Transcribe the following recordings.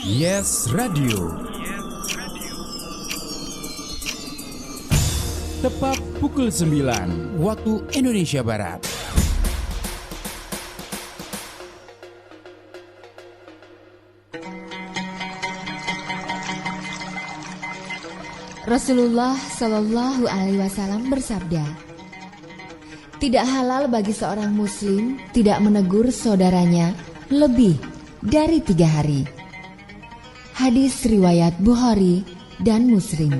Yes Radio. Tepat pukul 9 waktu Indonesia Barat. Rasulullah Shallallahu Alaihi Wasallam bersabda, tidak halal bagi seorang muslim tidak menegur saudaranya lebih dari 3 hari. Hadis riwayat Bukhari dan Muslim.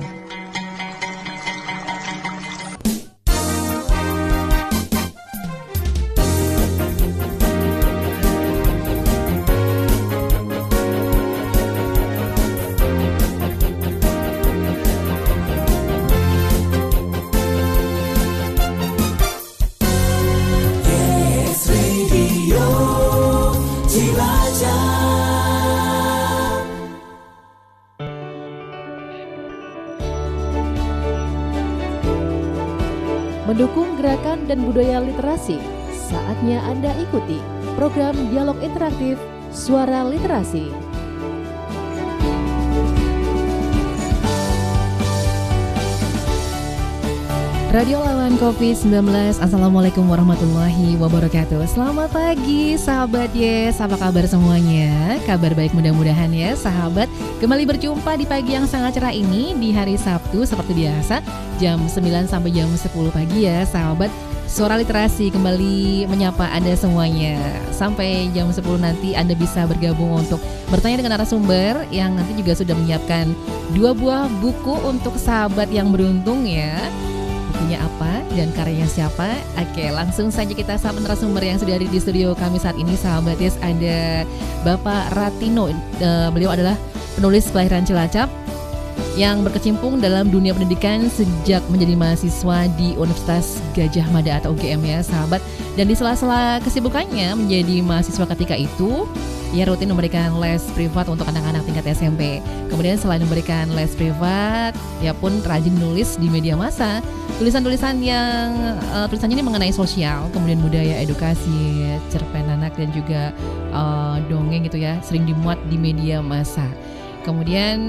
Mendukung gerakan dan budaya literasi, saatnya Anda ikuti program Dialog Interaktif Suara Literasi. Radio lawan COVID-19. Assalamualaikum warahmatullahi wabarakatuh. Selamat pagi sahabat Yes, apa kabar semuanya? Kabar baik mudah-mudahan ya sahabat. Kembali berjumpa di pagi yang sangat cerah ini di hari Sabtu seperti biasa jam 9 sampai jam 10 pagi ya sahabat. Suara Literasi kembali menyapa Anda semuanya. Sampai jam 10 nanti Anda bisa bergabung untuk bertanya dengan narasumber yang nanti juga sudah menyiapkan 2 buah buku untuk sahabat yang beruntung ya. Bukunya apa dan karyanya siapa? Oke, langsung saja kita sapa narasumber yang sudah ada di studio kami saat ini sahabat Yes. Ada Bapak Ratino, beliau adalah penulis kelahiran Cilacap yang berkecimpung dalam dunia pendidikan sejak menjadi mahasiswa di Universitas Gadjah Mada atau UGM ya sahabat. Dan di sela-sela kesibukannya menjadi mahasiswa ketika itu, ia rutin memberikan les privat untuk anak-anak tingkat SMP. Kemudian selain memberikan les privat, ia pun rajin menulis di media massa. Tulisannya ini mengenai sosial, kemudian budaya, edukasi, cerpen anak dan juga dongeng gitu ya, sering dimuat di media massa. Kemudian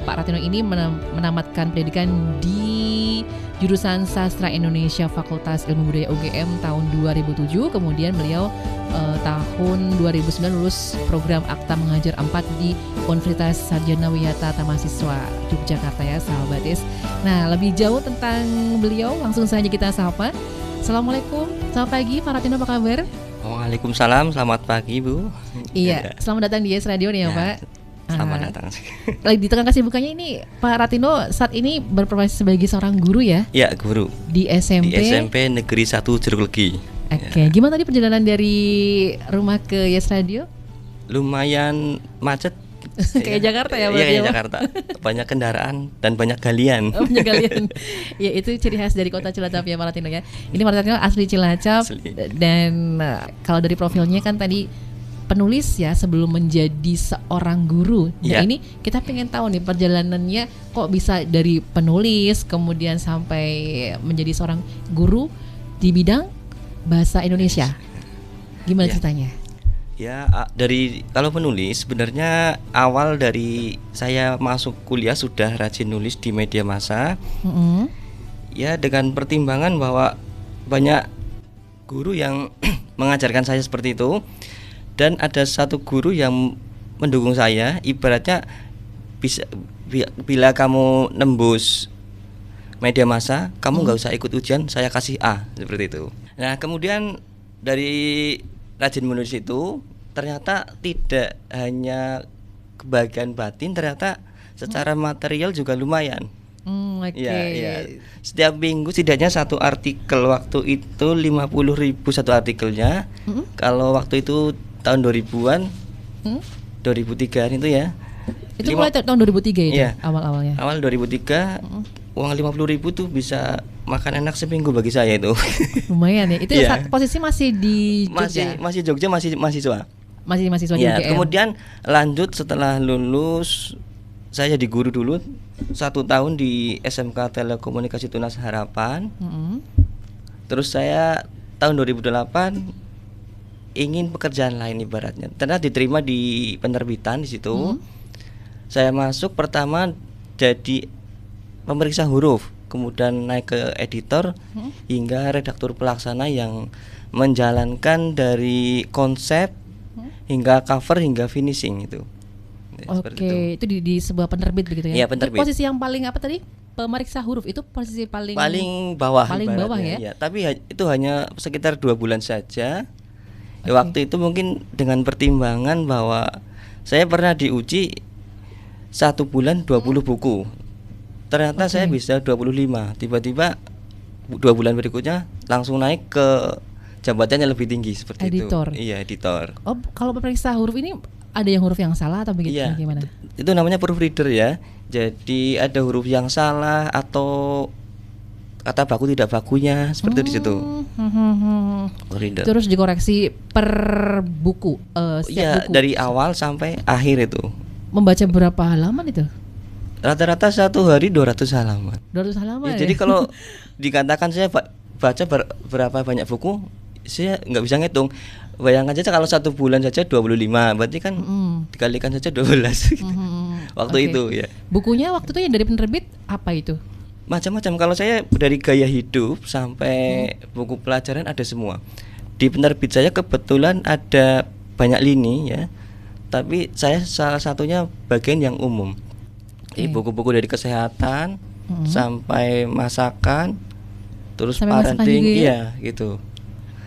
Pak Ratino ini menamatkan pendidikan di jurusan Sastra Indonesia Fakultas Ilmu Budaya UGM tahun 2007. Kemudian beliau tahun 2009 lulus program Akta Mengajar 4 di Universitas Sarjana Wiyata Tamasiswa Yogyakarta ya sahabat Yes. Nah, lebih jauh tentang beliau langsung saja kita sapa. Assalamualaikum, selamat pagi Pak Ratino, apa kabar? Waalaikumsalam, selamat pagi Bu. Iya, selamat datang di Yes Radio nih ya Pak. Selamat datang. Lagi di tengah kesibukannya ini Pak Ratino saat ini berprofesi sebagai seorang guru ya? Ya, guru. Di SMP. Di SMP Negeri 1 Jeruk-Legi. Oke, gimana tadi perjalanan dari rumah ke Yes Radio? Lumayan macet. Kayak Jakarta ya? Iya, kayak Jakarta. Banyak kendaraan dan banyak galian. Oh, banyak galian. Ya, itu ciri khas dari kota Cilacap ya Pak Ratino ya. Ini Pak Ratino asli Cilacap. Dan kalau dari profilnya kan tadi penulis ya sebelum menjadi seorang guru. Nah ini kita pengen tahu nih perjalanannya kok bisa dari penulis kemudian sampai menjadi seorang guru di bidang bahasa Indonesia. Gimana ceritanya? Ya, dari kalau penulis sebenarnya awal dari saya masuk kuliah sudah rajin nulis di media massa. Ya, dengan pertimbangan bahwa banyak guru yang mengajarkan saya seperti itu. Dan ada satu guru yang mendukung saya, ibaratnya bila kamu nembus media massa, kamu nggak usah ikut ujian, saya kasih A, seperti itu. Nah, kemudian dari rajin menulis itu, ternyata tidak hanya kebahagiaan batin, ternyata secara material juga lumayan. Ya. Setiap minggu setidaknya satu artikel, waktu itu 50.000 satu artikelnya. Kalau waktu itu tahun 2000-an, 2003 itu ya. Itu mulai tahun 2003 itu ya, awal-awalnya. Awal 2003, uang 50.000 tuh bisa makan enak seminggu bagi saya itu. Lumayan ya. Itu posisi masih di Jogja. Masih Jogja, masih mahasiswa. Masih mahasiswa di UGM. Kemudian lanjut setelah lulus, saya jadi guru dulu 1 tahun di SMK Telekomunikasi Tunas Harapan. Terus saya tahun 2008 ingin pekerjaan lain ibaratnya. Ternyata diterima di penerbitan di situ. Saya masuk pertama jadi pemeriksa huruf, kemudian naik ke editor hingga redaktur pelaksana yang menjalankan dari konsep hingga cover hingga finishing itu. Ya, Oke, itu di sebuah penerbit begitu ya? Iya, penerbit. Itu posisi yang paling apa tadi? Pemeriksa huruf itu posisi paling bawah. Paling bawah ya? Ya. Tapi itu hanya sekitar 2 bulan saja. Ya, waktu itu mungkin dengan pertimbangan bahwa saya pernah diuji 1 bulan 20 buku. Ternyata saya bisa 25. Tiba-tiba 2 bulan berikutnya langsung naik ke jabatan yang lebih tinggi seperti editor. itu. Iya, editor. Oh, kalau pemeriksa huruf ini ada yang huruf yang salah atau begitu? Iya, gimana? itu namanya proofreader ya. Jadi ada huruf yang salah atau kata baku tidak bakunya seperti itu di situ. Proofreader. Terus dikoreksi per buku. Iya, buku. dari awal sampai akhir itu. Membaca berapa halaman itu? Rata-rata 1 hari 200 halaman. 200 halaman. Ya, jadi kalau dikatakan saya baca berapa banyak buku, saya nggak bisa ngitung. Bayangkan saja kalau 1 bulan saja 25, berarti kan dikalikan saja 12 gitu. Waktu itu ya. Bukunya waktu itu yang dari penerbit apa itu? Macam-macam. Kalau saya dari gaya hidup sampai buku pelajaran ada semua. Di penerbit saya kebetulan ada banyak lini ya. Tapi saya salah satunya bagian yang umum. Buku-buku dari kesehatan sampai masakan, terus sampai parenting, masakan juga ya? iya gitu.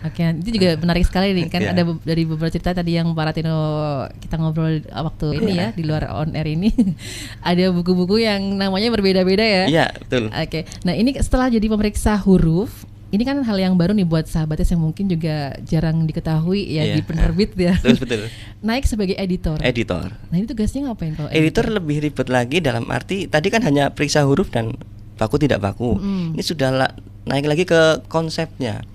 Oke, itu juga menarik sekali nih kan ada dari beberapa cerita tadi yang Pak Ratino kita ngobrol waktu ini ya di luar on air ini. Ada buku-buku yang namanya berbeda-beda ya. Iya, betul. Oke. Nah, ini setelah jadi pemeriksa huruf, ini kan hal yang baru nih buat sahabatnya yang mungkin juga jarang diketahui ya di penerbit ya. Betul. Naik sebagai editor. Nah, ini tugasnya ngapain kalau editor lebih ribet lagi dalam arti tadi kan hanya periksa huruf dan baku tidak baku. Ini sudah naik lagi ke konsepnya.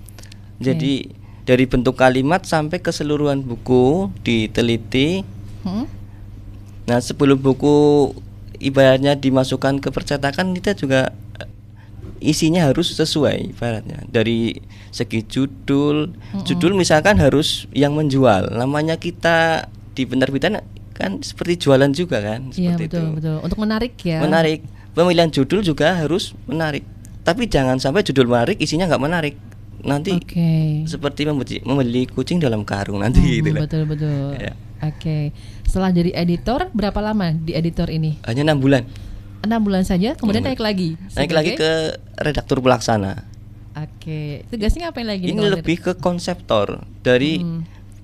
Jadi dari bentuk kalimat sampai keseluruhan buku diteliti. Nah, sebelum buku ibaratnya dimasukkan ke percetakan, kita juga isinya harus sesuai ibaratnya. Dari segi judul, judul misalkan harus yang menjual. Namanya kita di penerbitan kan seperti jualan juga kan, seperti betul, itu. Betul. Untuk menarik ya. Menarik. Pemilihan judul juga harus menarik. Tapi jangan sampai judul menarik isinya nggak menarik. Nanti seperti membeli kucing dalam karung nanti gitu lah. Betul. Ya. Oke. Setelah jadi editor, berapa lama di editor ini? Hanya 6 bulan. 6 bulan saja, kemudian naik lagi. Naik lagi ke redaktur pelaksana. Oke. Tugasnya ngapain lagi? Ini lebih ke konseptor. Dari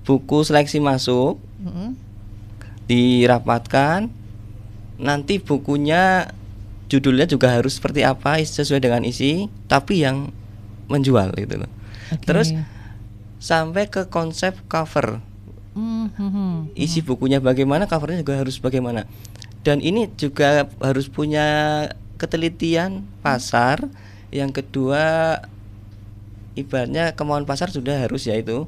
buku seleksi masuk, dirapatkan. Nanti bukunya judulnya juga harus seperti apa sesuai dengan isi, tapi yang menjual gitu loh. Terus sampai ke konsep cover. Isi bukunya bagaimana, covernya juga harus bagaimana. Dan ini juga harus punya ketelitian pasar. Yang kedua ibaratnya kemauan pasar sudah harus ya itu.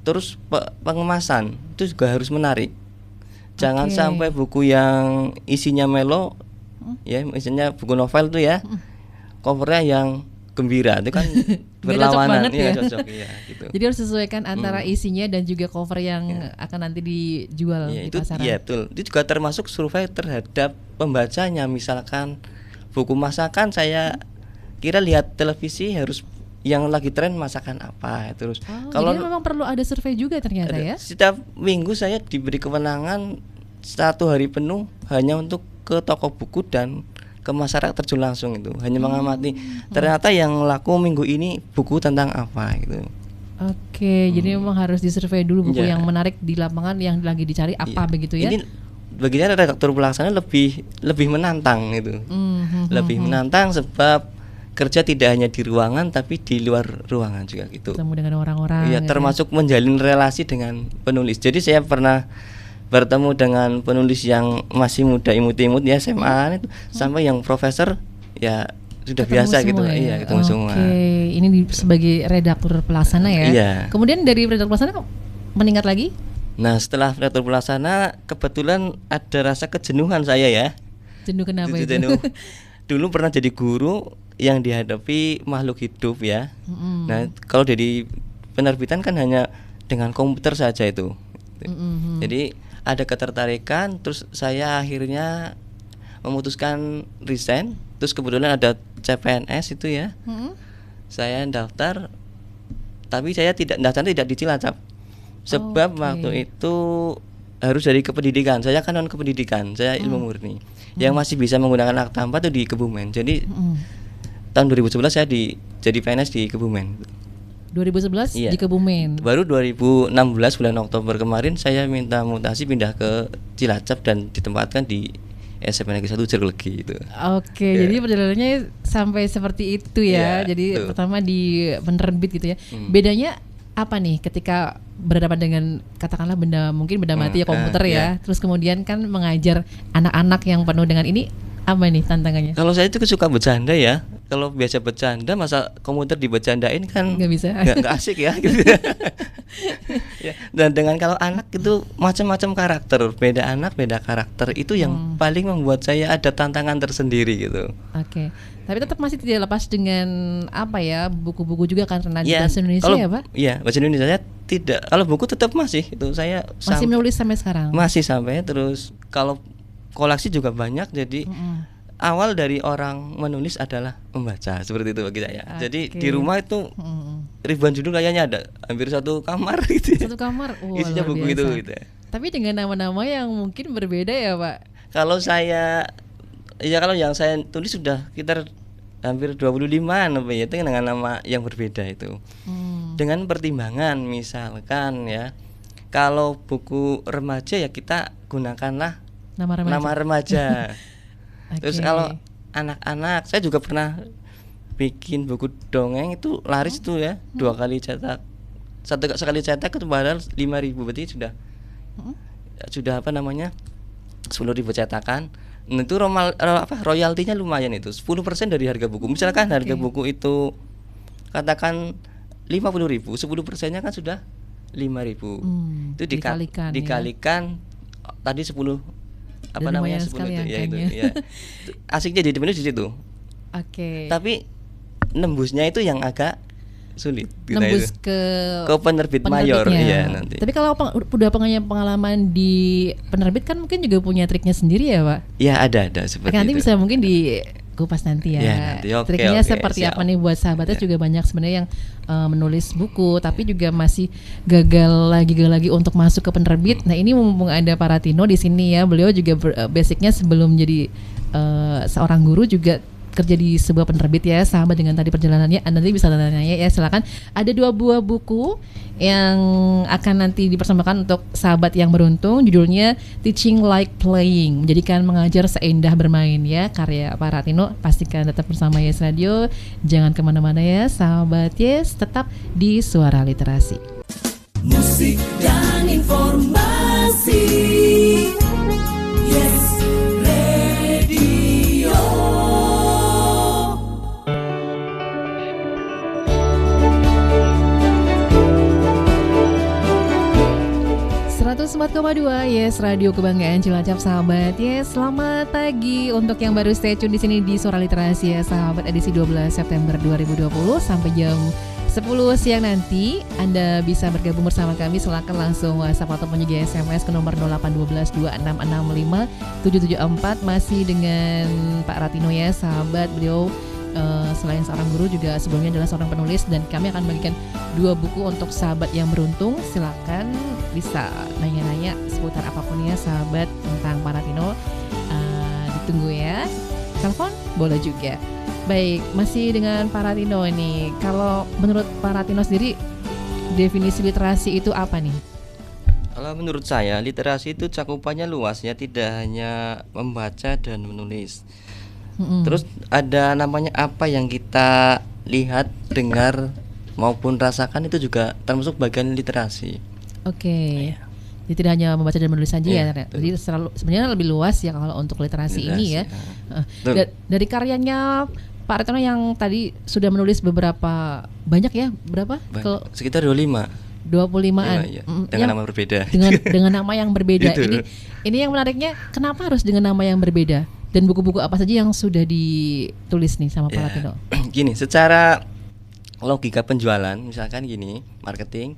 Terus pengemasan itu juga harus menarik. Jangan sampai buku yang isinya melo ya, misalnya buku novel tuh ya, covernya yang gembira itu kan berlawanan ya, cocok ya gitu. Jadi harus sesuaikan antara isinya dan juga cover yang akan nanti dijual di pasaran. Iya betul. Itu juga termasuk survei terhadap pembacanya. Misalkan buku masakan, saya kira lihat televisi harus yang lagi tren masakan apa. Terus kalau jadi memang perlu ada survei juga ternyata ya. Setiap minggu saya diberi kewenangan 1 hari penuh hanya untuk ke toko buku dan ke masyarakat terjun langsung itu, hanya mengamati ternyata yang laku minggu ini buku tentang apa gitu. Jadi memang harus disurvei dulu buku yang menarik di lapangan yang lagi dicari apa begitu ya. Ini baginya redaktur pelaksana lebih menantang itu. Lebih menantang sebab kerja tidak hanya di ruangan tapi di luar ruangan juga gitu. Ketemu dengan orang-orang. Iya, termasuk menjalin relasi dengan penulis. Jadi saya pernah bertemu dengan penulis yang masih muda, imut-imut ya SMA itu, sampai yang profesor ya sudah ketemu biasa gitu ya? Iya, ketemu semua. Ini sebagai redaktur pelaksana ya. Iya. Kemudian dari redaktur pelaksana meningkat lagi? Nah, setelah redaktur pelaksana kebetulan ada rasa kejenuhan saya ya. Jenuh kenapa itu? Dulu pernah jadi guru yang dihadapi makhluk hidup ya. Nah, kalau dari penerbitan kan hanya dengan komputer saja itu. Mm-mm. Jadi ada ketertarikan, terus saya akhirnya memutuskan resign. Terus kebetulan ada CPNS itu ya, Mm-mm. saya daftar, tapi saya tidak di Cilacap, sebab Oke. waktu itu harus dari kependidikan. Saya kan non kependidikan, saya ilmu murni. Yang masih bisa menggunakan akta 4 itu di Kebumen. Jadi Mm-mm. tahun 2011 saya jadi PNS di Kebumen. 2011 Iya. di Kebumen. Baru 2016 bulan Oktober kemarin saya minta mutasi pindah ke Cilacap dan ditempatkan di SMP Negeri 1 Jerlegi itu. Oke, Ya. jadi perjalanannya sampai seperti itu ya. Ya, Jadi betul. pertama di penerbit gitu ya. Bedanya apa nih ketika berhadapan dengan katakanlah mungkin benda mati ya, komputer ya. ya. Terus kemudian kan mengajar anak-anak yang penuh dengan ini, apa nih tantangannya? Kalau saya itu suka bercanda ya. Kalau biasa bercanda, masa komputer dibercandain kan Nggak bisa. nggak asik ya gitu. Ya, dan dengan kalau anak itu macam-macam karakter, beda anak beda karakter, itu yang paling membuat saya ada tantangan tersendiri gitu. Oke. Tapi tetap masih tidak lepas dengan apa ya, buku-buku juga kan karena di Ya, bahasa Indonesia kalau, ya, Pak? Iya, bahasa Indonesia saya tidak. Kalau buku tetap masih itu saya Masih menulis sampai sekarang. masih sampai terus. Kalau koleksi juga banyak, jadi awal dari orang menulis adalah membaca, seperti itu bagi saya. Jadi Oke. di rumah itu Mm. ribuan judul kayaknya ada, hampir satu kamar gitu. Satu kamar. Wah, Isinya luar buku biasa. itu gitu. Tapi dengan nama-nama yang mungkin berbeda ya, Pak. Kalau saya kalau yang saya tulis sudah sekitar hampir 25-an apa ya, itu dengan nama yang berbeda itu. Dengan pertimbangan misalkan ya, kalau buku remaja ya kita gunakanlah Nama remaja. nama remaja. Terus Oke. kalau anak-anak, saya juga pernah bikin buku dongeng itu laris itu ya, 2 kali cetak. Sekali cetak itu padahal 5.000, berarti sudah apa namanya? 10.000 cetakan. Nah, itu royaltinya lumayan itu, 10% dari harga buku. Misalkan harga buku itu katakan 50.000, 10%-nya kan sudah 5.000. Itu dikalikan, ya. dikalikan tadi 10 apa Dan namanya, lumayan 10 sekali itu ya itu angkanya. ya. Asiknya jadi penulis di situ. Oke. Tapi nembusnya itu yang agak sulit. Nembus itu. ke Penerbit mayor penerbitnya. ya nanti. Tapi kalau udah punya pengalaman di penerbit kan mungkin juga punya triknya sendiri ya, Pak. Ya ada seperti Nanti itu. bisa mungkin dikupas nanti ya. Ya, nanti. Oke, Triknya oke, seperti siap. apa nih buat sahabatnya Ya. juga banyak sebenarnya yang menulis buku tapi juga masih gagal lagi untuk masuk ke penerbit. Nah, ini mumpung ada Pak Ratino di sini ya. Beliau juga basicnya sebelum jadi seorang guru juga kerja di sebuah penerbit ya, sahabat dengan tadi perjalanannya. Anda nanti bisa tanya ya, silakan. Ada 2 buah buku yang akan nanti dipersembahkan untuk sahabat yang beruntung. Judulnya Teaching Like Playing, menjadikan mengajar seindah bermain ya, karya Pak Ratino. Pastikan tetap bersama Yes Radio, jangan kemana-mana ya sahabat Yes, tetap di Suara Literasi. Musik dan informasi. Yes Radio. 104,2 Yes Radio Kebanggaan Cilacap sahabat. Yes, selamat pagi untuk yang baru stay tune di sini di Suara Literasi ya sahabat, edisi 12 September 2020 sampai jam 10 siang nanti. Anda bisa bergabung bersama kami, silakan langsung WhatsApp ataupun juga SMS ke nomor 0812 2665 774. Masih dengan Pak Ratino ya sahabat. Beliau selain seorang guru juga sebelumnya adalah seorang penulis, dan kami akan bagikan 2 buku untuk sahabat yang beruntung. Silakan bisa nanya-nanya seputar apapun ya sahabat tentang Pak Ratino. Ditunggu ya. Telepon boleh juga. Baik, masih dengan Pak Ratino ini. Kalau menurut Pak Ratino sendiri, definisi literasi itu apa nih? Kalau menurut saya literasi itu cakupannya luas ya, tidak hanya membaca dan menulis. Terus ada namanya apa yang kita lihat, dengar maupun rasakan, itu juga termasuk bagian literasi. Oke. Jadi tidak hanya membaca dan menulis saja Iya, ya. Jadi sebenarnya lebih luas ya kalau untuk literasi ini ya. Betul. Dari karyanya Pak Ratino yang tadi sudah menulis beberapa banyak ya, berapa? Sekitar 25. 25-an. Ya, dengan nama berbeda. Dengan nama yang berbeda. Itu. Ini yang menariknya, kenapa harus dengan nama yang berbeda? Dan buku-buku apa saja yang sudah ditulis nih sama Pak Ratino? Gini, secara logika penjualan, misalkan gini, marketing,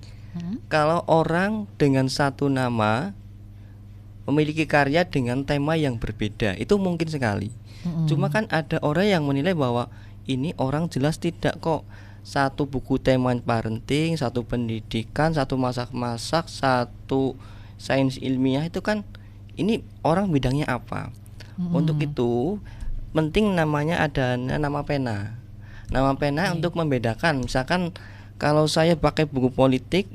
kalau orang dengan satu nama memiliki karya dengan tema yang berbeda, itu mungkin sekali. Cuma kan ada orang yang menilai bahwa ini orang jelas tidak kok, satu buku tema parenting, satu pendidikan, satu masak-masak, satu sains ilmiah, itu kan ini orang bidangnya apa. Untuk itu penting namanya ada nama pena. Nama pena untuk membedakan. Misalkan kalau saya pakai buku politik,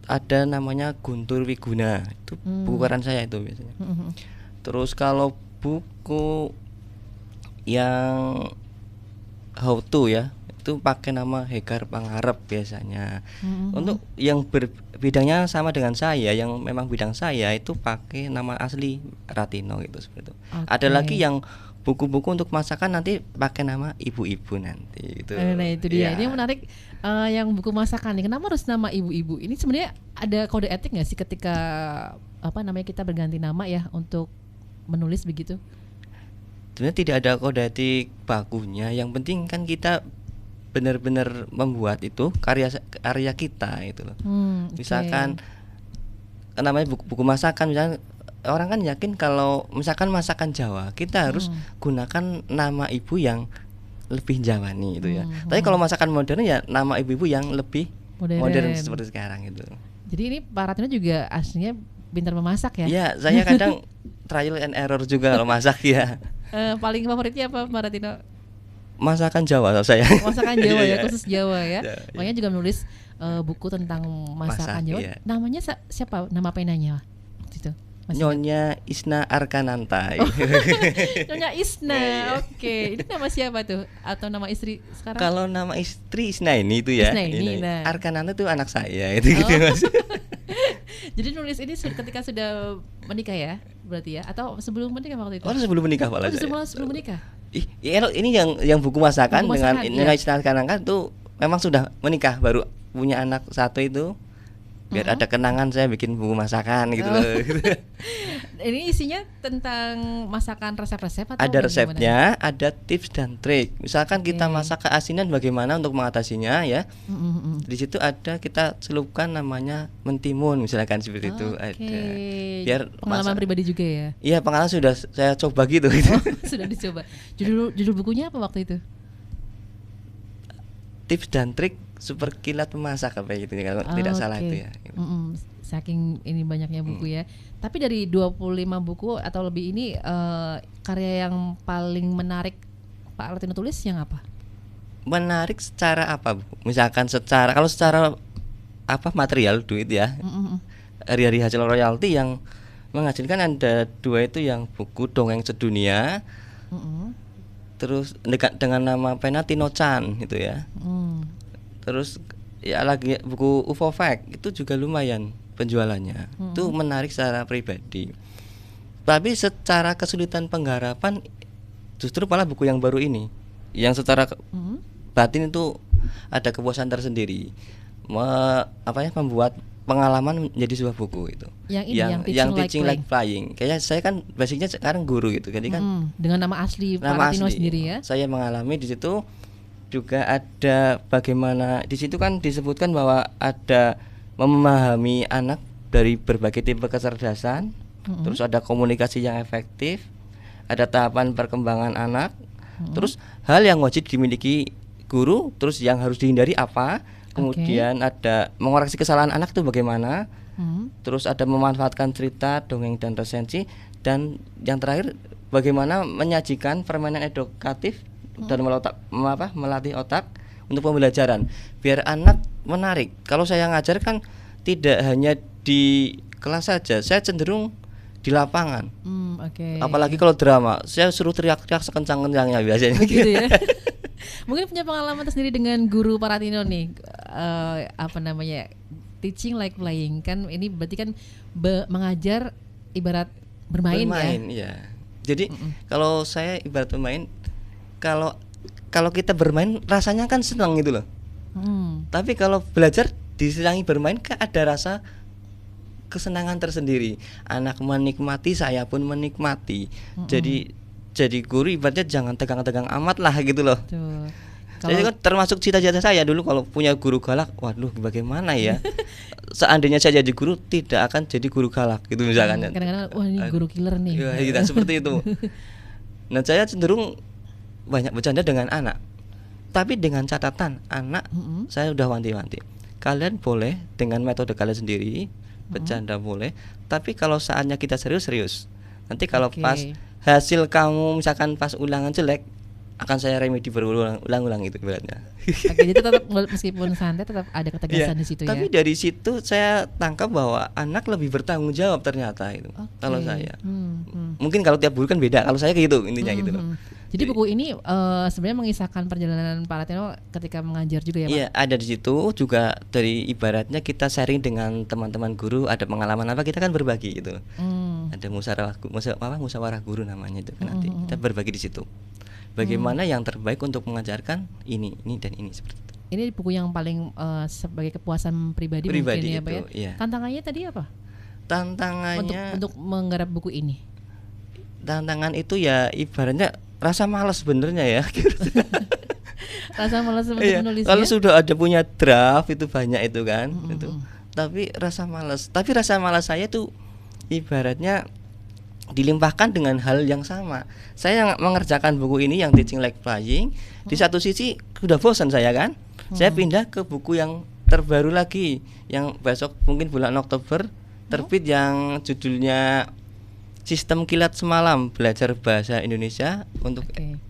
ada namanya Guntur Wiguna, itu buku karan saya itu biasanya. Terus kalau buku yang how to ya, itu pakai nama Hegar Pangarep biasanya. Untuk yang bidangnya sama dengan saya, yang memang bidang saya, itu pakai nama asli Ratino gitu, seperti itu. Ada lagi yang buku-buku untuk masakan nanti pakai nama ibu-ibu nanti gitu. Nah itu dia. Ini yang menarik, yang buku masakan nih. Kenapa harus nama ibu-ibu? Ini sebenarnya ada kode etik nggak sih ketika kita berganti nama ya untuk menulis begitu? Sebenarnya tidak ada kode etik bakunya. Yang penting kan kita benar-benar membuat itu karya kita itu loh. Misalkan namanya buku masakan, misalkan orang kan yakin kalau misalkan masakan Jawa kita harus gunakan nama ibu yang lebih Jawani itu ya. Tapi kalau masakan modern ya nama ibu-ibu yang lebih modern seperti sekarang itu. Jadi ini Pak Ratino juga aslinya pintar memasak ya? Iya, saya kadang trial and error juga kalau masak ya. Paling favoritnya apa Pak Ratino? Masakan Jawa saya. Masakan Jawa ya, khusus Jawa ya. Makanya juga menulis buku tentang masakan Jawa. Iya. Namanya siapa? Nama penanya waktu itu? Nyonya Isna Arkananta. Nyonya Isna. Oke. Ini nama siapa tuh? Atau nama istri sekarang? Kalau nama istri Isna ini itu ya. Isna ini. Nah. Arkananta itu anak saya itu gitu Mas. Jadi nulis ini ketika sudah menikah ya? Berarti ya? Atau sebelum menikah waktu itu? Oh, sebelum menikah Pak. Sebelum menikah. Ini yang buku masakan dengan Nyonya Isna Arkananta itu memang sudah menikah, baru punya anak satu itu. Biar ada kenangan saya bikin buku masakan gitu loh. Ini isinya tentang masakan resep-resep atau ada resepnya, ada tips dan trik. Misalkan kita masak keasinan bagaimana untuk mengatasinya ya. Di situ ada kita celupkan namanya mentimun misalkan seperti itu ada. Biar pengalaman pribadi juga ya. Iya, pengalaman sudah saya coba gitu. Sudah dicoba. Judul bukunya apa waktu itu? Tips dan trik super kilat memasak apa gitu kalau tidak salah itu ya. Saking ini banyaknya buku ya. Tapi dari 25 buku atau lebih ini karya yang paling menarik Pak Ratino tulis yang apa? Menarik secara apa, Bu? Misalkan kalau secara material duit ya. Hari-hari hasil royalti yang menghasilkan ada 2 itu, yang buku Dongeng Sedunia. Terus dengan nama pena Tino Chan gitu ya. Terus ya lagi buku UFO Fact itu juga lumayan penjualannya. Itu menarik secara pribadi. Tapi secara kesulitan penggarapan justru malah buku yang baru ini, yang secara batin itu ada kepuasan tersendiri. Membuat pengalaman menjadi sebuah buku itu. Yang teaching like flying. Kayaknya saya kan basicnya sekarang guru gitu. Jadi kan dengan nama asli Pak Ratino sendiri ya. Saya mengalami di situ. Juga ada bagaimana di situ kan disebutkan bahwa ada memahami anak dari berbagai tipe kecerdasan, terus ada komunikasi yang efektif, ada tahapan perkembangan anak, terus hal yang wajib dimiliki guru, terus yang harus dihindari apa, kemudian ada mengoreksi kesalahan anak itu bagaimana, terus ada memanfaatkan cerita, dongeng dan resensi, dan yang terakhir bagaimana menyajikan permainan edukatif dan melatih otak untuk pembelajaran biar anak menarik. Kalau saya ngajar kan tidak hanya di kelas saja, saya cenderung di lapangan. Apalagi kalau drama, saya suruh teriak-teriak sekencang-kencangnya biasanya. Gitu ya. Mungkin punya pengalaman tersendiri dengan guru Pak Ratino nih, teaching like flying kan, ini berarti kan mengajar ibarat bermain ya. Iya. Jadi kalau saya ibarat bermain, kalau kita bermain rasanya kan senang gitu loh. Tapi kalau belajar disenangi bermain kan ada rasa kesenangan tersendiri. Anak menikmati, saya pun menikmati. Jadi guru ibaratnya jangan tegang-tegang amat lah gitu loh. Saya kan termasuk cita-cita saya dulu kalau punya guru galak. Waduh, bagaimana ya? Seandainya saya jadi guru tidak akan jadi guru galak gitu misalkan. Kadang-kadang wah ini guru killer nih. Ya, kita seperti itu. Nah, saya cenderung banyak bercanda dengan anak. Tapi dengan catatan anak saya udah wanti-wanti. Kalian boleh dengan metode kalian sendiri bercanda boleh, tapi kalau saatnya kita serius. Nanti kalau pas hasil kamu misalkan pas ulangan jelek, akan saya remedi berulang-ulang itu beratnya. Oke, jadi tetap meskipun santai tetap ada ketegasan di situ tapi ya. dari situ saya tangkap bahwa anak lebih bertanggung jawab ternyata itu. Kalau saya, mungkin kalau tiap guru kan beda. Kalau saya kayak gitu intinya gitu loh. Jadi buku ini sebenarnya mengisahkan perjalanan Pak Ratino ketika mengajar juga ya Pak? Iya, ada di situ juga dari ibaratnya kita sharing dengan teman-teman guru, ada pengalaman apa kita kan berbagi gitu. Ada musyawarah guru namanya itu kan nanti kita berbagi di situ. Bagaimana yang terbaik untuk mengajarkan ini dan ini seperti itu. Ini buku yang paling sebagai kepuasan pribadi mungkin ya Pak ya. Iya. Tantangannya tadi apa? Tantangannya untuk menggarap buku ini. Tantangan itu ya ibaratnya rasa malas sebenarnya ya. Rasa malas untuk menulisnya. Kalau sudah ada punya draft itu banyak itu kan, itu. Tapi rasa malas saya tuh ibaratnya dilimpahkan dengan hal yang sama. Saya mengerjakan buku ini yang Teaching Like Flying, di satu sisi sudah bosan saya kan. Saya pindah ke buku yang terbaru lagi yang besok mungkin bulan Oktober terbit yang judulnya Sistem Kilat Semalam Belajar Bahasa Indonesia untuk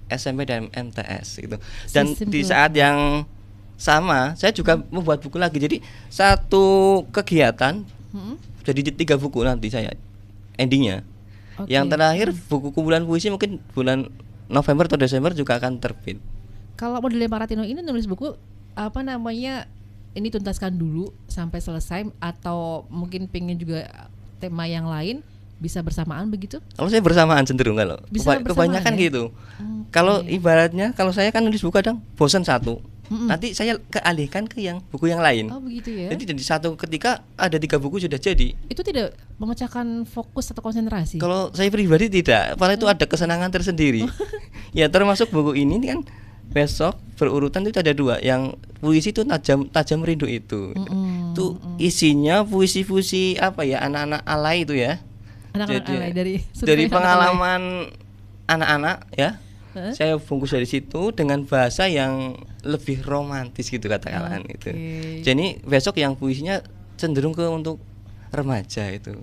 SMP dan MTS gitu. Dan di saat yang sama saya juga membuat buku lagi. Jadi satu kegiatan jadi 3 buku nanti saya endingnya. Yang terakhir buku kumpulan puisi mungkin bulan November atau Desember juga akan terbit. Kalau modelnya Pak Ratino ini nulis buku apa namanya, ini tuntaskan dulu sampai selesai atau mungkin pengen juga tema yang lain bisa bersamaan begitu? Kalau saya bersamaan cenderung kalau kebanyakan ya? Gitu. Kalau ibaratnya kalau saya kan nulis buku kadang bosan satu, nanti saya kealihkan ke yang buku yang lain. Oh begitu ya. Jadi di satu ketika ada 3 buku sudah jadi. Itu tidak memecahkan fokus atau konsentrasi? Kalau saya pribadi tidak, padahal itu ada kesenangan tersendiri. Ya termasuk buku ini kan besok berurutan itu ada 2. Yang puisi itu tajam rindu itu. Itu isinya puisi-puisi apa ya, anak-anak alay itu ya. Anak-anak alay dari pengalaman anak-anak ya. Saya bungkus dari situ dengan bahasa yang lebih romantis gitu katakanlah itu. Jadi besok yang puisinya cenderung ke untuk remaja itu.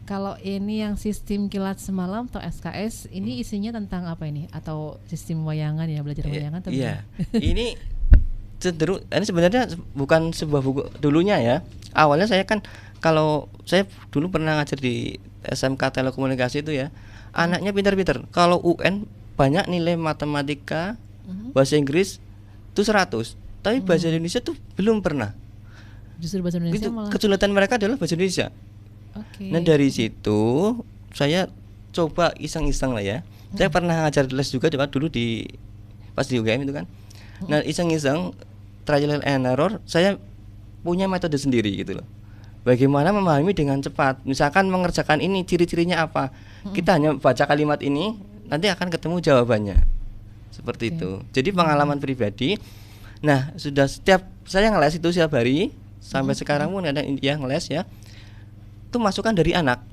Kalau ini yang Sistem Kilat Semalam atau SKS ini isinya tentang apa ini? Atau sistem wayangan ya, belajar wayangan atau iya. Ini cenderung ini sebenarnya bukan sebuah buku dulunya ya. Awalnya saya kan kalau saya dulu pernah ngajar di SMK Telekomunikasi itu ya. Anaknya pintar-pintar. Kalau UN banyak nilai matematika, bahasa Inggris itu 100. Tapi bahasa Indonesia tuh belum pernah. Justru bahasa Indonesia malah kesulitan mereka adalah bahasa Indonesia. Nah dari situ saya coba iseng-iseng lah ya. Saya pernah ngajar les juga dulu pas di UGM itu kan. Nah iseng-iseng trial and error saya punya metode sendiri gitu loh. Bagaimana memahami dengan cepat. Misalkan mengerjakan ini ciri-cirinya apa. Kita hanya baca kalimat ini nanti akan ketemu jawabannya. Seperti itu. Jadi pengalaman pribadi. Nah sudah setiap saya ngeles itu setiap hari sampai sekarang pun ada ya ngeles ya. Itu masukan dari anak.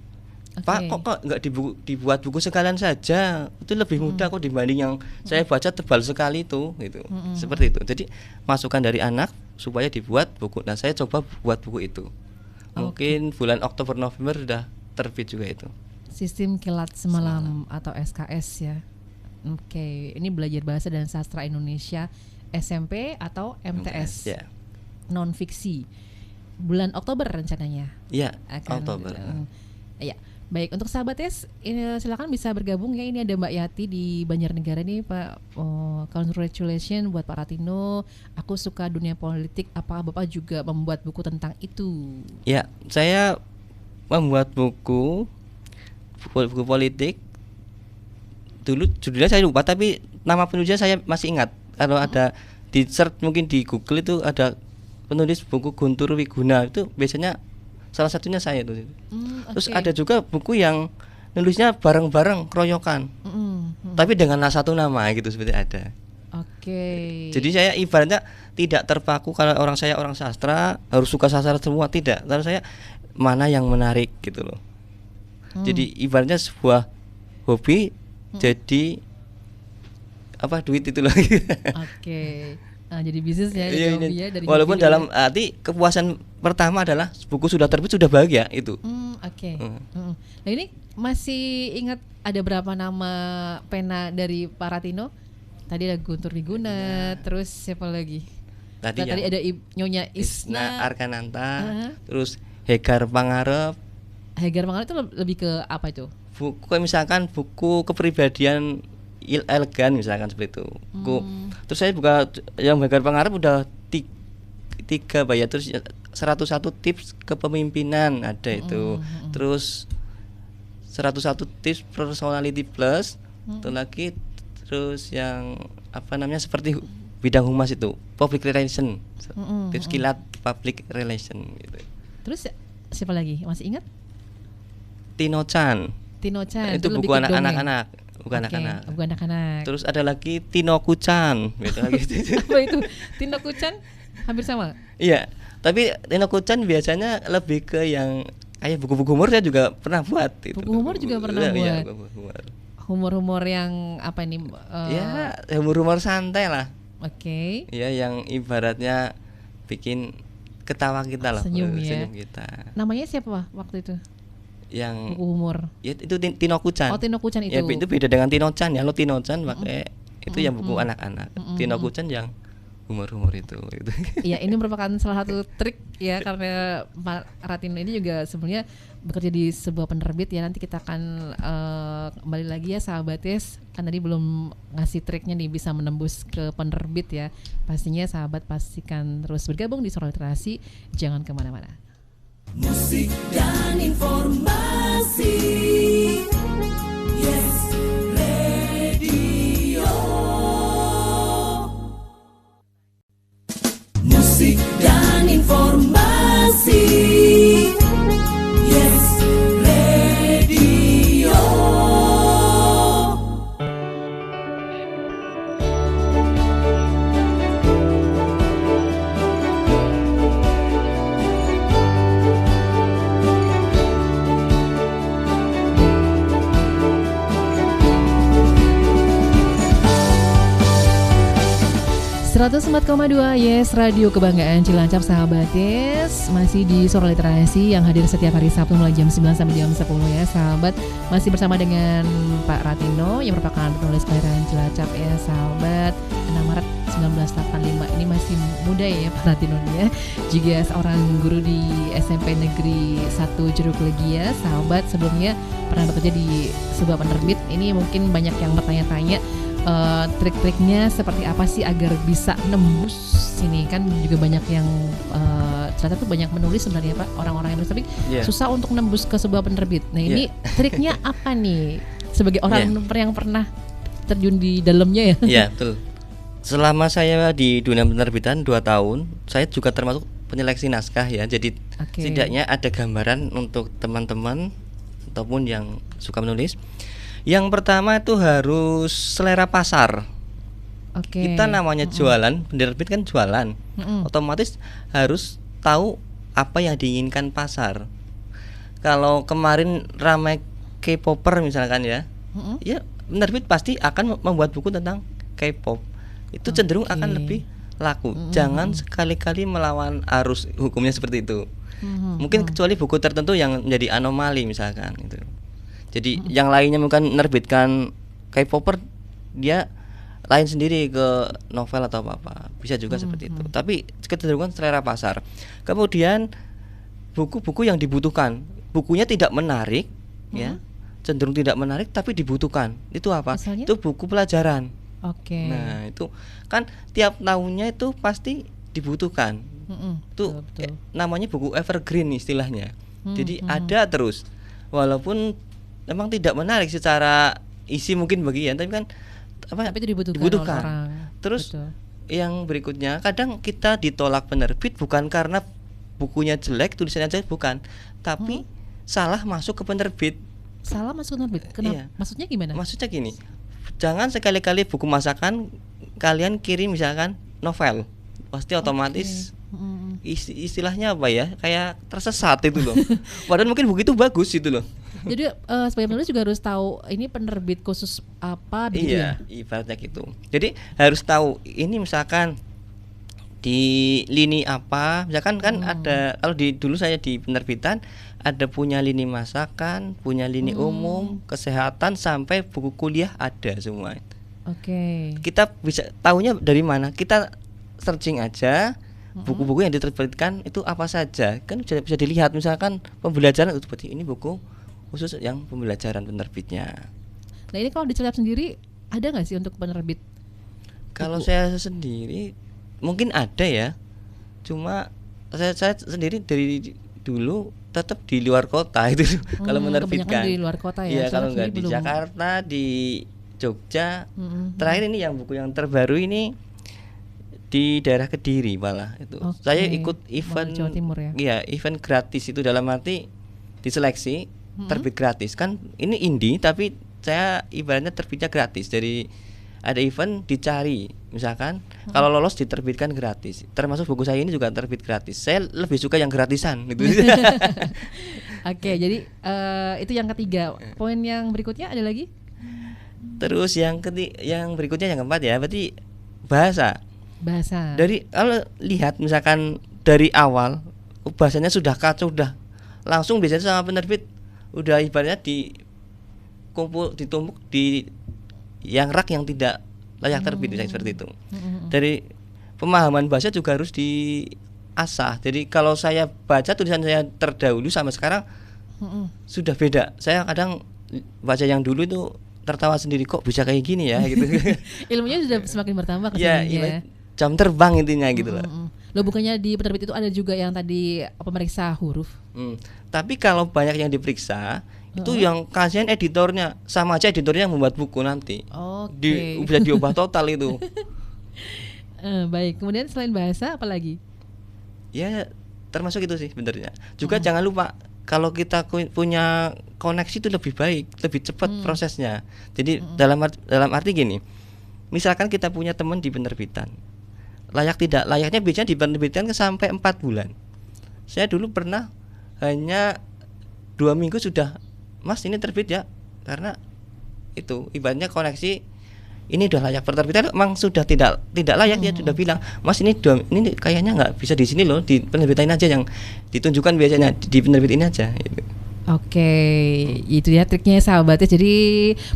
Pak kok nggak dibuat buku sekalian saja, itu lebih mudah kok dibanding yang saya baca tebal sekali itu gitu. Seperti itu. Jadi masukan dari anak supaya dibuat buku. Nah saya coba buat buku itu. Mungkin bulan Oktober November sudah terbit juga itu. Sistem Kilat Semalam atau SKS ya. Ini belajar bahasa dan sastra Indonesia SMP atau MTS. Ya. Non fiksi. Bulan Oktober rencananya. Iya, Oktober. Ya, baik untuk sahabat tes, silakan bisa bergabung ya. Ini ada Mbak Yati di Banjarnegara nih Pak. Congratulations buat Pak Ratino. Aku suka dunia politik. Apakah Bapak juga membuat buku tentang itu? Ya, saya membuat buku politik. Dulu judulnya saya lupa, tapi nama penulisnya saya masih ingat. Kalau ada di search mungkin di Google itu ada penulis buku Guntur Wiguna, itu biasanya salah satunya saya itu. Terus ada juga buku yang nulisnya bareng-bareng keroyokan, tapi dengan satu nama gitu seperti ada. Oke. Jadi saya ibaratnya tidak terpaku kalau orang sastra harus suka sastra semua, tidak. Tapi saya mana yang menarik gitu loh. Jadi ibaratnya sebuah hobi jadi apa duit itu loh. Oke. Nah, jadi bisnis ya, Iya, jadi hobi ya, dari walaupun hobi dalam arti kepuasan pertama adalah buku sudah terbit sudah bahagia itu. Oke. Nah ini masih ingat ada berapa nama pena dari Pak Ratino? Tadi ada Guntur Diguna, terus siapa lagi? Tadi ada Nyonya Isna Isna. Arkananta, terus Hegar Pangarep. Hegar Pangarep itu lebih ke apa itu? Buku misalkan buku kepribadian elegan misalkan seperti itu. Terus saya buka yang Hegar Pangarep udah 3 bayar, terus 101 tips kepemimpinan ada itu. Terus 101 tips personality plus itu lagi, terus yang apa namanya seperti bidang humas itu public relation, tips kilat public relation gitu. Terus siapa lagi? Masih ingat? Tino Chan itu buku anak-anak, bukan anak-anak. Bukan anak-anak. Terus ada lagi Tino Kuchan gitu lagi. Apa itu? Tino Kuchan hampir sama. Iya, tapi Tino Kuchan biasanya lebih ke yang kayak buku-buku humor saya juga pernah buat itu. Buku humor juga pernah buat. Iya, buku humor. Humor-humor yang apa ini? Ya, humor-humor santai lah. Oke. Ya, yang ibaratnya bikin ketawa kita lah, Senyum ya. kita. Namanya siapa waktu itu? Yang Buku humor. ya itu Tino Kuchan. Oh, Tino Kuchan itu. Ya, itu beda dengan Tino Chan ya. Lo Tino Chan pakai itu yang buku anak-anak. Tino Kuchan yang humor-humor itu. Iya, ini merupakan salah satu trik ya, karena Pak Ratino ini juga sebenarnya bekerja di sebuah penerbit ya. Nanti kita akan kembali lagi ya sahabat Yes. Kan tadi belum ngasih triknya nih bisa menembus ke penerbit ya. Pastinya sahabat pastikan terus bergabung di Suara Literasi. Jangan kemana-mana. Musik dan informasi. Yes Radio. Musik dan informasi. Yes Radio. .2 Yes Radio Kebanggaan Cilacap sahabat Yes. Masih di Suara Literasi yang hadir setiap hari Sabtu mulai jam 9 sampai jam 10 ya sahabat. Masih bersama dengan Pak Ratino yang merupakan penulis kelahiran Cilacap ya sahabat. 6 Maret 1985. Ini masih muda ya Pak Ratino ya. Juga seorang guru di SMP Negeri 1 Jeruk Legia sahabat. Sebelumnya pernah bekerja di sebuah penerbit. Ini mungkin banyak yang bertanya-tanya trik-triknya seperti apa sih agar bisa nembus sini, kan juga banyak yang ternyata tuh banyak menulis sebenarnya Pak, orang-orang yang menulis tapi susah untuk nembus ke sebuah penerbit. Nah ini triknya apa nih sebagai orang yang pernah terjun di dalamnya ya? Iya betul. Selama saya di dunia penerbitan 2 tahun, saya juga termasuk penyeleksi naskah ya. Jadi setidaknya ada gambaran untuk teman-teman ataupun yang suka menulis. Yang pertama itu harus selera pasar. Kita namanya jualan, penerbit kan jualan. Otomatis harus tahu apa yang diinginkan pasar. Kalau kemarin ramai K-popper misalkan ya, ya penerbit pasti akan membuat buku tentang K-pop. Itu cenderung akan lebih laku. Jangan sekali-kali melawan arus hukumnya seperti itu. Mungkin kecuali buku tertentu yang menjadi anomali misalkan itu. Jadi yang lainnya mungkin menerbitkan K-popper, dia lain sendiri ke novel atau apa, bisa juga seperti itu. Tapi kecenderungan selera pasar. Kemudian buku-buku yang dibutuhkan, bukunya tidak menarik, ya, cenderung tidak menarik, tapi dibutuhkan. Itu apa? Misalnya? Itu buku pelajaran. Nah itu kan tiap tahunnya itu pasti dibutuhkan. Itu namanya buku evergreen istilahnya. Jadi ada terus, walaupun memang tidak menarik secara isi mungkin bagian, tapi kan tapi itu dibutuhkan. Orang. Terus yang berikutnya, kadang kita ditolak penerbit bukan karena bukunya jelek, tulisannya jelek, bukan, tapi salah masuk ke penerbit. Salah masuk ke penerbit? Kenapa? Maksudnya gimana? Maksudnya gini, jangan sekali-kali buku masakan kalian kirim misalkan novel, pasti otomatis istilahnya apa ya, kayak tersesat itu loh. Padahal mungkin buku itu bagus itu loh. Jadi sebagai penulis juga harus tahu ini penerbit khusus apa gitu ya. Iya, ibaratnya gitu. Jadi harus tahu ini misalkan di lini apa, misalkan kan ada, kalau dulu saya di penerbitan ada punya lini masakan, punya lini umum, kesehatan, sampai buku kuliah ada semua. Oke. Kita bisa tahunya dari mana? Kita searching aja buku-buku yang diterbitkan itu apa saja, kan bisa dilihat. Misalkan pembelajaran itu seperti ini, buku khusus yang pembelajaran penerbitnya. Nah ini kalau di Cilacap sendiri ada nggak sih untuk penerbit? Kalau saya sendiri mungkin ada ya, cuma saya sendiri dari dulu tetap di luar kota itu kalau menerbitkan. Kebanyakan di luar kota ya. Iya, kalau nggak di Jakarta, di Jogja. Terakhir ini yang buku yang terbaru ini di daerah Kediri malah itu. Saya ikut event Jawa Timur ya. Iya, event gratis itu, dalam arti diseleksi terbit gratis. Kan ini indie tapi saya ibaratnya terbitnya gratis. Dari ada event dicari, misalkan kalau lolos diterbitkan gratis. Termasuk buku saya ini juga terbit gratis. Saya lebih suka yang gratisan gitu. Oke, jadi itu yang ketiga. Poin yang berikutnya ada lagi? Terus yang berikutnya yang keempat ya, berarti bahasa. Dari kalau lihat misalkan dari awal bahasanya sudah kacau, udah langsung biasanya sama penerbit udah ibaratnya ditumpuk di yang rak yang tidak layak terbit, seperti itu. Dari pemahaman bahasa juga harus diasah. Jadi kalau saya baca tulisan saya terdahulu sama sekarang sudah beda. Saya kadang baca yang dulu itu tertawa sendiri, kok bisa kayak gini ya gitu. Ilmunya sudah semakin bertambah ya, jam terbang intinya gitu loh. Loh, bukannya di penerbit itu ada juga yang tadi pemeriksa huruf? Tapi kalau banyak yang diperiksa itu yang kasihan editornya, sama aja editornya yang membuat buku nanti. Bisa diubah total itu. Baik, kemudian selain bahasa apa lagi? Ya termasuk itu sih sebenarnya. Juga jangan lupa kalau kita punya koneksi itu lebih baik, lebih cepat prosesnya. Jadi dalam arti gini, misalkan kita punya teman di penerbitan, layak tidak layaknya biasanya di penerbitan sampai 4 bulan. Saya dulu pernah hanya 2 minggu sudah, Mas ini terbit ya, karena itu ibaratnya koneksi ini udah layak penerbitan, memang sudah tidak layak. Dia sudah bilang, Mas ini kayaknya nggak bisa di sini loh, di penerbitan aja yang ditunjukkan biasanya di penerbit ini aja gitu. Oke, itu ya triknya sahabatnya. Jadi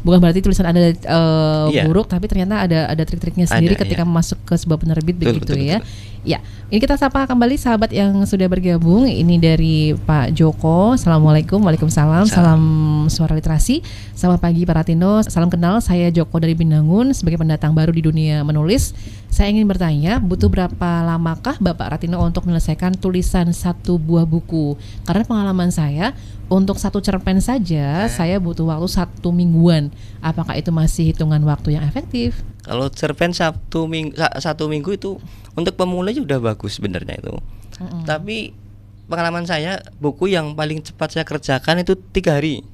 bukan berarti tulisan Anda buruk, tapi ternyata ada trik-triknya sendiri ketika masuk ke sebuah penerbit, begitu ya. Ya, ini kita sapa kembali sahabat yang sudah bergabung. Ini dari Pak Joko. Assalamualaikum. Waalaikumsalam. Salam suara literasi. Selamat pagi Pak Ratino. Salam kenal, saya Joko dari Binangun. Sebagai pendatang baru di dunia menulis, saya ingin bertanya, butuh berapa lamakah Bapak Ratino untuk menyelesaikan tulisan satu buah buku? Karena pengalaman saya, untuk satu cerpen saja saya butuh waktu 1 mingguan. Apakah itu masih hitungan waktu yang efektif? Kalau cerpen 1 minggu itu untuk pemula sudah bagus sebenarnya itu. Tapi pengalaman saya, buku yang paling cepat saya kerjakan itu 3 hari.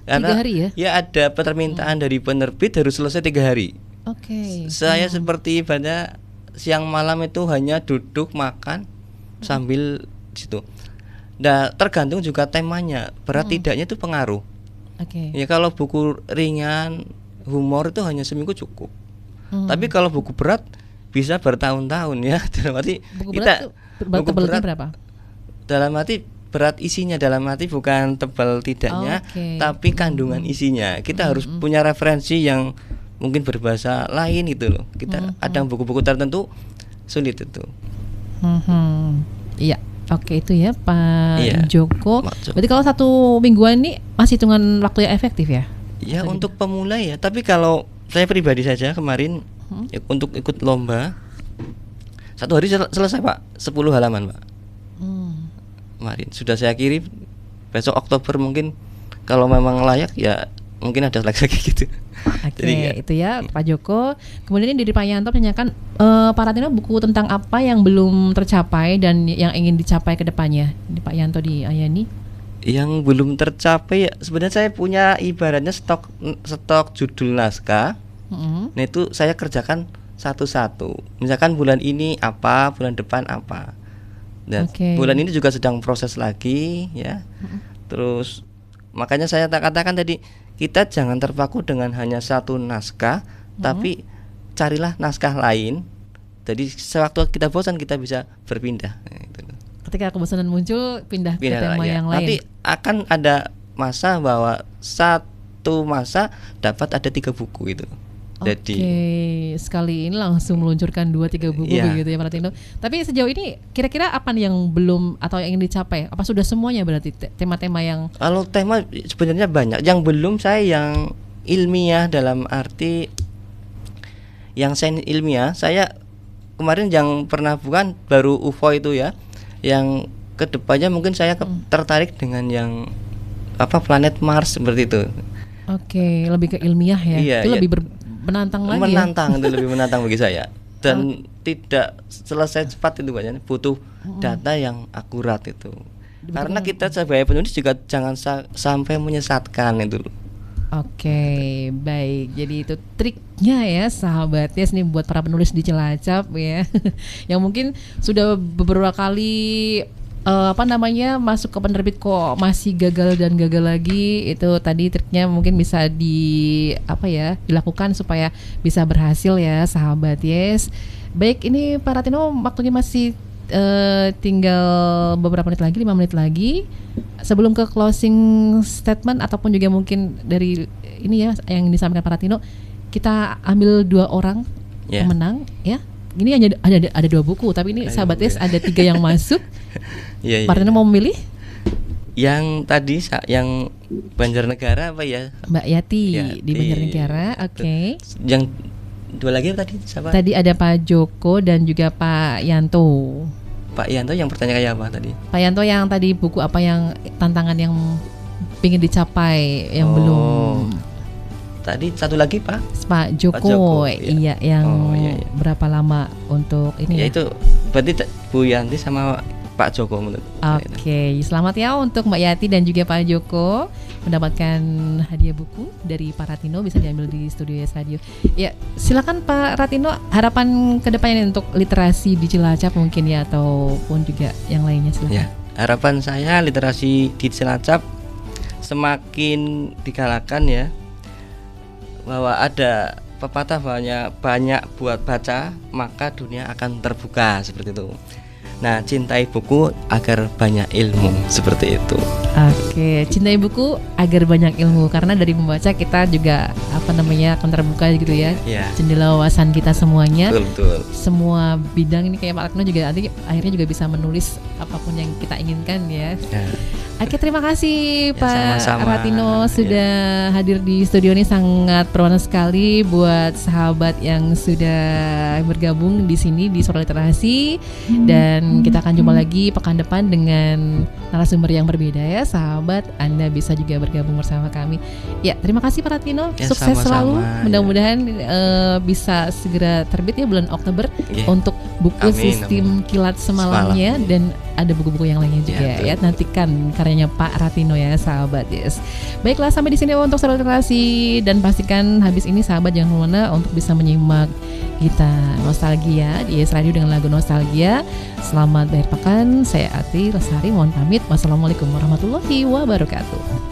Karena 3 hari ya? Ya ada permintaan dari penerbit harus selesai 3 hari. Saya seperti pada siang malam itu hanya duduk makan sambil situ. Nah, tergantung juga temanya, berat tidaknya itu pengaruh. Ya kalau buku ringan, humor itu hanya seminggu cukup. Tapi kalau buku berat bisa bertahun-tahun ya. Dalam arti buku berat berapa? Dalam arti berat isinya, dalam arti bukan tebal tidaknya, tapi kandungan isinya. Kita harus punya referensi yang mungkin berbahasa lain gitu loh. Kita ada buku-buku tertentu sulit itu. Iya. Oke, itu ya Pak Joko. Berarti kalau 1 mingguan ini masih hitungan waktu yang efektif ya? Ya untuk pemula ya. Tapi kalau saya pribadi saja kemarin untuk ikut lomba 1 hari selesai Pak, 10 halaman Pak. Kemarin sudah saya kirim. Besok Oktober mungkin kalau memang layak ya mungkin ada lagi gitu. Itu ya Pak Joko. Kemudian dari Pak Yanto menanyakan, Pak Ratino buku tentang apa yang belum tercapai dan yang ingin dicapai ke depannya? Di Pak Yanto di Ayani. Yang belum tercapai ya sebenarnya saya punya ibaratnya stok judul naskah Mm-mm. Nah itu saya kerjakan satu-satu. Misalkan bulan ini apa, bulan depan apa. Dan Oke. bulan ini juga sedang proses lagi ya. Terus makanya saya katakan tadi, kita jangan terpaku dengan hanya satu naskah, tapi carilah naskah lain. Jadi sewaktu kita bosan kita bisa berpindah. Nah, itu. Ketika kebosanan muncul, pindah ke tema ya. yang lain. Nanti akan ada masa bahwa satu masa dapat ada 3 buku itu. Oke, sekali ini langsung meluncurkan 2-3 buku Iya. begitu ya Pak Ratino. Tapi sejauh ini kira-kira apa nih yang belum atau yang ingin dicapai? Apa sudah semuanya berarti tema-tema yang Kalau tema sebenarnya banyak. Yang belum saya yang ilmiah dalam arti yang sains ilmiah. Saya kemarin yang pernah bukan baru UFO itu ya. Yang kedepannya mungkin saya tertarik dengan yang apa planet Mars seperti itu. Oke, lebih ke ilmiah ya. Iya, Itu iya. lebih menantang lagi Menantang itu lebih menantang bagi saya. Dan tidak selesai cepat itu banyak butuh data yang akurat itu. Karena kita sebagai penulis juga jangan sampai menyesatkan itu. Oke, baik. Jadi itu triknya ya sahabat Yes nih buat para penulis di Cilacap ya. Yang mungkin sudah beberapa kali masuk ke penerbit kok masih gagal dan gagal lagi. Itu tadi triknya mungkin bisa dilakukan supaya bisa berhasil ya sahabat Yes. Baik, ini Pak Ratino waktunya masih tinggal beberapa menit lagi, 5 menit lagi sebelum ke closing statement ataupun juga mungkin dari ini ya yang disampaikan Pak Ratino, kita ambil 2 orang pemenang ya. Ini hanya ada 2 buku, tapi ini sahabat Yes ada 3 yang masuk. Iya. Pak Ratino mau memilih? Yang tadi yang Banjarnegara apa ya? Mbak Yati di Banjarnegara. Oke. Yang 2 lagi tadi siapa? Tadi ada Pak Joko dan juga Pak Yanto. Pak Yanto yang pertanyaan kayak apa tadi? Pak Yanto yang tadi buku apa yang tantangan yang ingin dicapai yang belum. Tadi satu lagi Pak Joko, iya yang iya. berapa lama untuk ini ya? Itu berarti Bu Yanti sama Pak Joko menurut. Oke, selamat ya untuk Mbak Yati dan juga Pak Joko mendapatkan hadiah buku dari Pak Ratino, bisa diambil di Studio Yes Radio. Ya, silakan Pak Ratino, harapan kedepannya untuk literasi di Cilacap mungkin ya ataupun juga yang lainnya silakan. Ya, harapan saya literasi di Cilacap semakin digalakan ya, bahwa ada pepatah banyak buat baca maka dunia akan terbuka seperti itu. Nah, cintai buku agar banyak ilmu seperti itu. Oke, cintai buku agar banyak ilmu, karena dari membaca kita juga akan terbuka gitu ya. Ya. Jendela wawasan kita semuanya. Betul. Semua bidang ini kayak Pak Ratino juga nanti akhirnya juga bisa menulis apapun yang kita inginkan ya. Oke, terima kasih Pak sama-sama. Ratino sudah hadir di studio ini, sangat berwarna sekali buat sahabat yang sudah bergabung di sini di Suara Literasi. Dan kita akan jumpa lagi pekan depan dengan narasumber yang berbeda ya sahabat. Anda bisa juga bergabung bersama kami. Ya, terima kasih Pak Ratino. Ya, sukses sama-sama, selalu. ya. Mudah-mudahan bisa segera terbit ya bulan Oktober untuk buku Amin, Sistem Kilat Semalamnya dan ada buku-buku yang lainnya juga ya. Nantikan karyanya Pak Ratino ya sahabat Yes. Baiklah, sampai di sini untuk Suara Literasi, dan pastikan habis ini sahabat jangan kemana untuk bisa menyimak kita nostalgia di Yes Radio dengan lagu Nostalgia. Selamat akhir pekan. Saya Ati Lesari mohon pamit. Wassalamualaikum warahmatullahi wabarakatuh.